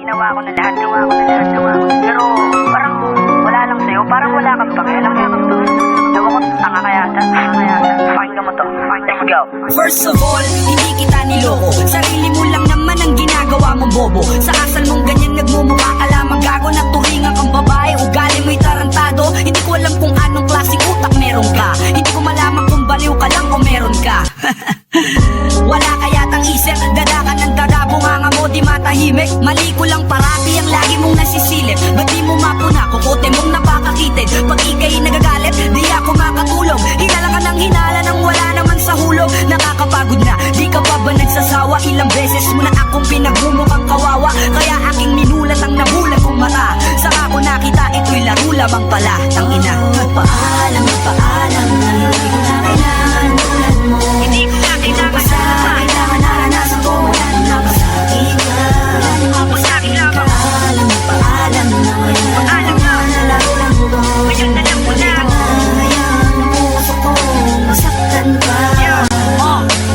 Ginawa ko na lahat. Pero parang wala lang sa'yo. Parang wala kang pakialam. Ewan ko, tanga kaya ata. Pakinggan mo to. Let's go. First of all, hindi kita niloko. Sarili mo lang naman ang ginagawa mong bobo. Sa asal mong ganyan nagmumukha ka lamang gago. Naturingan kang babae, ugali mo'y tarantado. Hindi ko alam kung anong klaseng utak meron ka. Hindi ko malaman kung baliw ka lang o meron ka. Wala kaya tang isip, dada ka ng dada. Bunganga mo di matahimik. Mali ko lang parati ang lagi mong nasisilip. Ba't di mo mapuna, kukote mong napakakitid. Pag ikay nagagalit, di ako makatulog. Hinala ka ng hinala nang wala naman sa hulog. Nakakapagod na, di ka pa ba nagsasawa? Ilang beses mo na akong pinagmumukhang kawawa. Kaya aking minulat ang nabulat kong mata. Saka ko nakita ito'y laro lamang pala. Tangina, paalam na paalam na hindi ko na kailangan tulad mo. Hindi ko na kailangan Basta kailangan naranasan ko wala na pasakit ka. Pasakit lamang. Paalam na paalam na Paalam na. nalaro lang ko. Ngayon na lang mo na. Ngayon ang puso ko masaktan pa.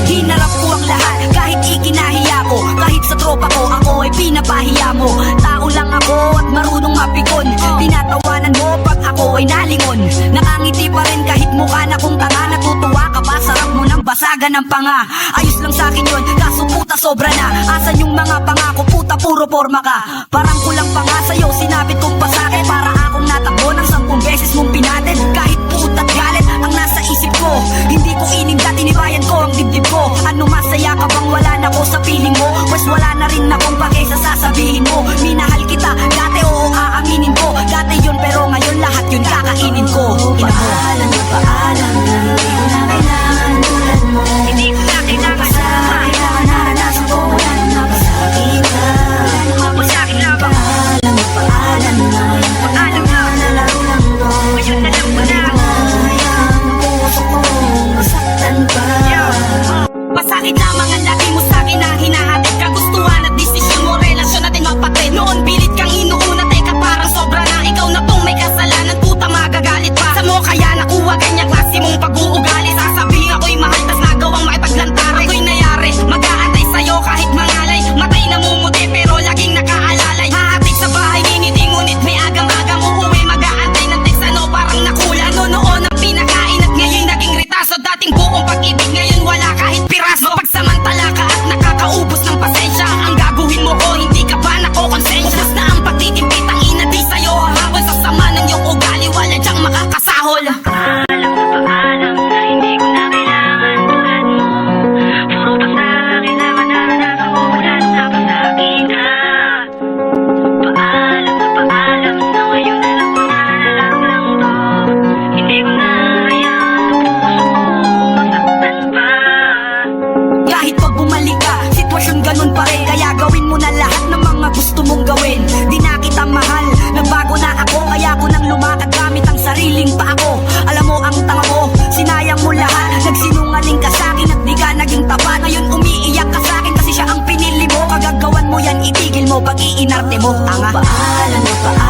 Hinarap ko ang lahat kahit ikinahiya ko. Kahit sa tropa ko ako ay pinapahiya mo. Tao lang ako at marunong mapikon. Tinatawanan mo pag ako ay nalingon. Nakangiti pa rin kahit mukha na kong tanga. Natutuwa ka pa, sarap mo ng basagan ng panga. Ayos lang sa'kin yun, kaso puta sobra na. Asan yung mga pangako, puta puro forma ka. Parang kulang pa nga sa'yo, sinabit kong pasake. Para akong natakbo ng 10 beses mong pinatin. Kahit puta't galit ang nasa isip ko. Hindi ko ininda, tinibayan ko ang dibdib ko. Ano masaya ka bang wala na ko sa piling mo? Pues wala na rin akong pake sa sasabihin mo. Minahal kita, dati oo aaminin ko. Dati yun pero ngayon lahat yun kakainin ko. Paalam na paalam na hindi ko na kailangan tulad mo. Hindi ko na kailangan. Basta kailangan naranasan ko wala na pasakit ka. Pasakit lamang. Paalam na paalam na Paalam na. nalaro lang ko. Ngayon na lang mo na. Ngayon ang puso ko masaktan pa. Pasakit lamang ang lagi mo sa'kin na hinahatid. Kagustuhan at desisyon mo, relasyon natin magpatid. Noon pilit kang inuuna, teka parang sobra na. Ikaw na tong may kasalanan, puta magagalit pa. Sa mo kaya nakuha ganyang klase mong pag-uugali. Sasabihin ako'y mahal, tas nagawang makipaglantari. Ako'y nayari, mag-aantay sa'yo kahit mangalay. Matay namumuti pero laging nakaalalay. Hahatid sa bahay, ngingiti ngunit may agang-agang uuwi. Mag-aantay ng teksano parang nakula. Noon ang pinakain at ngayon naging ritaso. Dating buong pag-ibig ngayon wala kahit piraso. Pagsamantala ka at nakakaubos ng pasensya. Ang gagawin mo ko hindi ka ba nakokonsensya? Ubus na ang pagtitimpit ang ina di sa'yo. Habang sa sama ng iyong ugali wala diyang makakasahol. Paalam na hindi ko na kailangan tulad mo. Puro basta kailangan naranasan ko wala na pasakit ka. Paalam na ngayon na lang ko nalaro lang to. Hindi ko na hayaan ang puso ko masaktan pa. Kahit pag bumalik ka, sitwasyon ganun pa rin. Kaya gawin mo na lahat ng mga gusto mong gawin. Di na kita mahal, nagbago na ako. Kaya ko nang lumakad gamit ang sariling pa ako. Alam mo ang tanga mo, sinayang mo lahat. Nagsinungaling ka sa'kin at di ka naging tapat. Ngayon umiiyak ka sa'kin kasi siya ang pinili mo. Kagagawan mo yan, itigil mo pag iinarte mo. Tanga. Paalam na paalam.